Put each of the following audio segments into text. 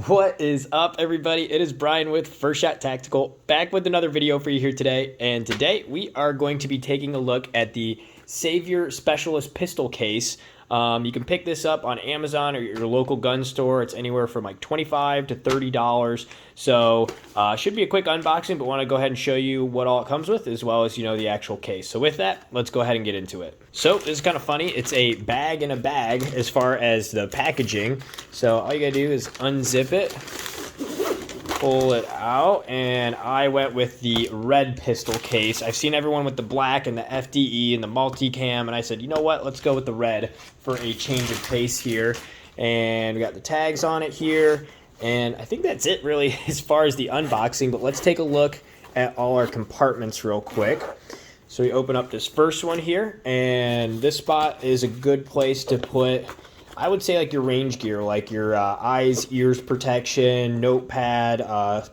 What is up, everybody? It is Brian with First Shot Tactical, back with another video for you here today. And today we are going to be taking a look at the Savior Specialist Pistol Case. You can pick this up on Amazon or your local gun store. It's anywhere from like $25 to $30. So should be a quick unboxing, but want to go ahead and show you what all it comes with, as well as, the actual case. So with that, let's go ahead and get into it. So this is kind of funny. It's a bag in a bag as far as the packaging. So all you gotta do is unzip it, pull it out, and I went with the red pistol case. I've seen everyone with the black and the FDE and the multicam, and I said, you know what, let's go with the red for a change of pace here. And we got the tags on it here, and I think that's it really as far as the unboxing, but let's take a look at all our compartments real quick. So we open up this first one here, and this spot is a good place to put, I would say, like your range gear, like your eyes, ears protection, notepad,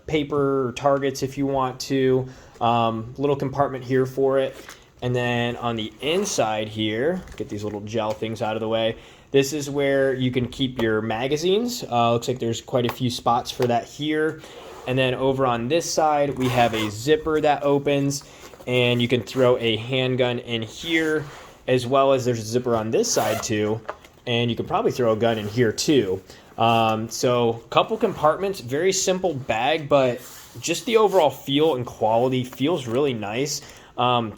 paper, or targets if you want to. Little compartment here for it. And then on the inside here, get these little gel things out of the way. This is where you can keep your magazines. Looks like there's quite a few spots for that here. And then over on this side, we have a zipper that opens, and you can throw a handgun in here, as well as there's a zipper on this side too. And you can probably throw a gun in here too. So couple compartments, very simple bag, but just the overall feel and quality feels really nice.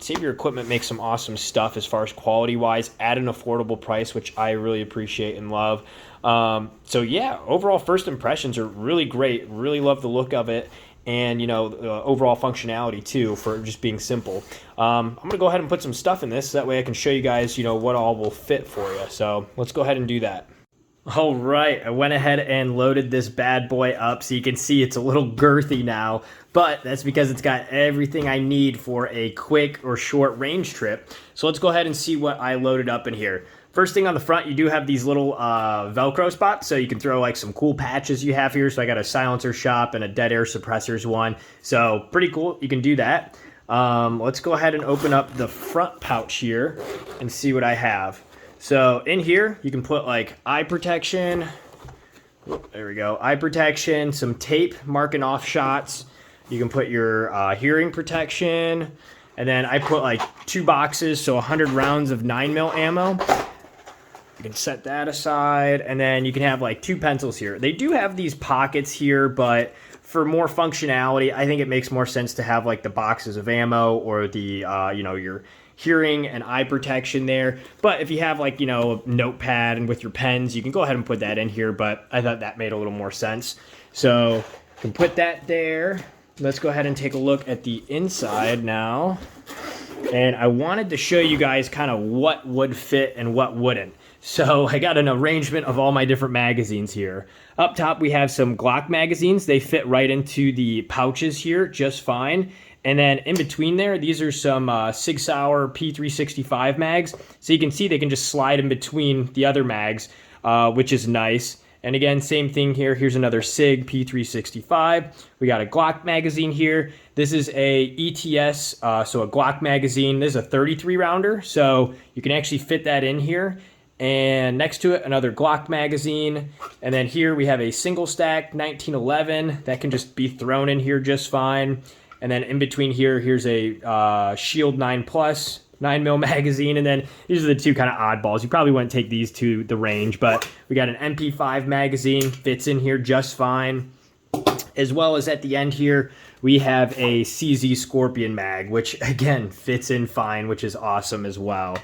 Savior Equipment makes some awesome stuff as far as quality wise at an affordable price, which I really appreciate and love. So yeah, overall first impressions are really great. Really love the look of it. And overall functionality too, for just being simple. I'm gonna go ahead and put some stuff in this, so that way I can show you guys what all will fit for you. So let's go ahead and do that. All right, I went ahead and loaded this bad boy up, so you can see it's a little girthy now, but that's because it's got everything I need for a quick or short range trip. So let's go ahead and see what I loaded up in here. First thing on the front, you do have these little Velcro spots, so you can throw like some cool patches you have here. So I got a silencer shop and a dead air suppressors one. So pretty cool, you can do that. Let's go ahead and open up the front pouch here and see what I have. So in here, you can put like eye protection. There we go, eye protection, some tape marking off shots. You can put your hearing protection. And then I put like 2 boxes, so 100 rounds of 9mm ammo. You can set that aside, and then you can have like 2 pencils here. They do have these pockets here, but for more functionality, I think it makes more sense to have like the boxes of ammo or the, your hearing and eye protection there. But if you have like, a notepad and with your pens, you can go ahead and put that in here, but I thought that made a little more sense. So you can put that there. Let's go ahead and take a look at the inside now. And I wanted to show you guys kind of what would fit and what wouldn't. So I got an arrangement of all my different magazines here. Up top, we have some Glock magazines. They fit right into the pouches here just fine. And then in between there, these are some Sig Sauer P365 mags. So you can see they can just slide in between the other mags, which is nice. And again, same thing here. Here's another Sig P365. We got a Glock magazine here. This is a ETS, so a Glock magazine. This is a 33 rounder, so you can actually fit that in here. And next to it, another Glock magazine. And then here we have a single stack 1911 that can just be thrown in here just fine. And then in between here, here's a Shield 9 Plus 9mm magazine. And then these are the 2 kind of oddballs. You probably wouldn't take these to the range, but we got an MP5 magazine, fits in here just fine. As well as at the end here, we have a CZ Scorpion mag, which again fits in fine, which is awesome as well.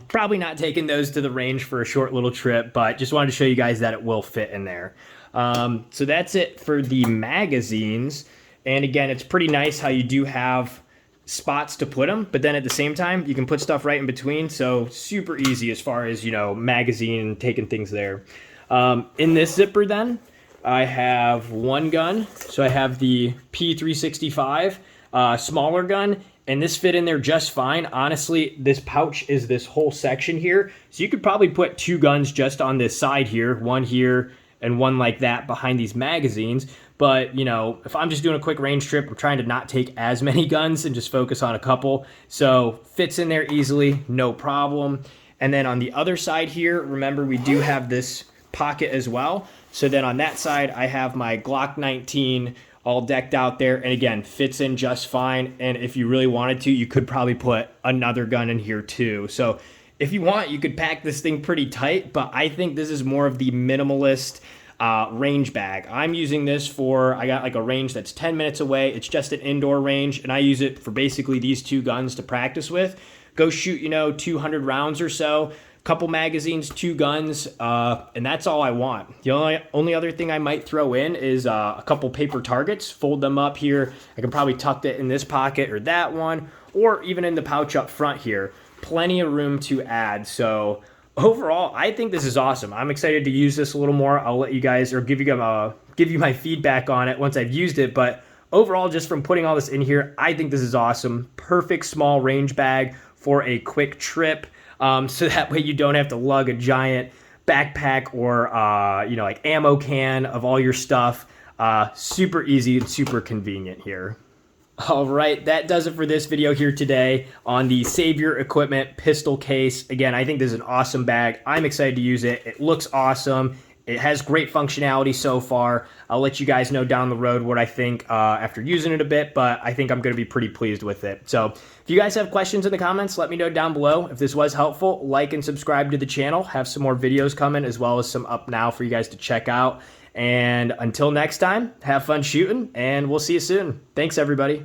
Probably not taking those to the range for a short little trip, but just wanted to show you guys that it will fit in there. So that's it for the magazines. And again, it's pretty nice how you do have spots to put them, but then at the same time, you can put stuff right in between. So super easy as far as, magazine and taking things there. In this zipper then, I have 1 gun. So I have the P365 smaller gun, and this fit in there just fine. Honestly, this pouch is this whole section here. So you could probably put 2 guns just on this side here, 1 here and 1 like that behind these magazines. But, if I'm just doing a quick range trip, I'm trying to not take as many guns and just focus on a couple. So fits in there easily, no problem. And then on the other side here, remember we do have this pocket as well. So then on that side, I have my Glock 19 all decked out there, and again, fits in just fine. And if you really wanted to, you could probably put another gun in here too. So if you want, you could pack this thing pretty tight, but I think this is more of the minimalist range bag. I'm using this for, I got like a range that's 10 minutes away. It's just an indoor range, and I use it for basically these two guns to practice with. Go shoot, 200 rounds or so, couple magazines, two guns, and that's all I want. The only other thing I might throw in is a couple paper targets, fold them up here. I can probably tuck it in this pocket or that one, or even in the pouch up front here. Plenty of room to add. So overall, I think this is awesome. I'm excited to use this a little more. I'll let you guys, or give you my feedback on it once I've used it. But overall, just from putting all this in here, I think this is awesome. Perfect small range bag for a quick trip. So that way you don't have to lug a giant backpack or, like ammo can of all your stuff. Super easy and super convenient here. All right, that does it for this video here today on the Savior Equipment pistol case. Again, I think this is an awesome bag. I'm excited to use it. It looks awesome. It has great functionality so far. I'll let you guys know down the road what I think after using it a bit, but I think I'm going to be pretty pleased with it. So if you guys have questions in the comments, let me know down below. If this was helpful, like and subscribe to the channel. Have some more videos coming, as well as some up now for you guys to check out. And until next time, have fun shooting, and we'll see you soon. Thanks, everybody.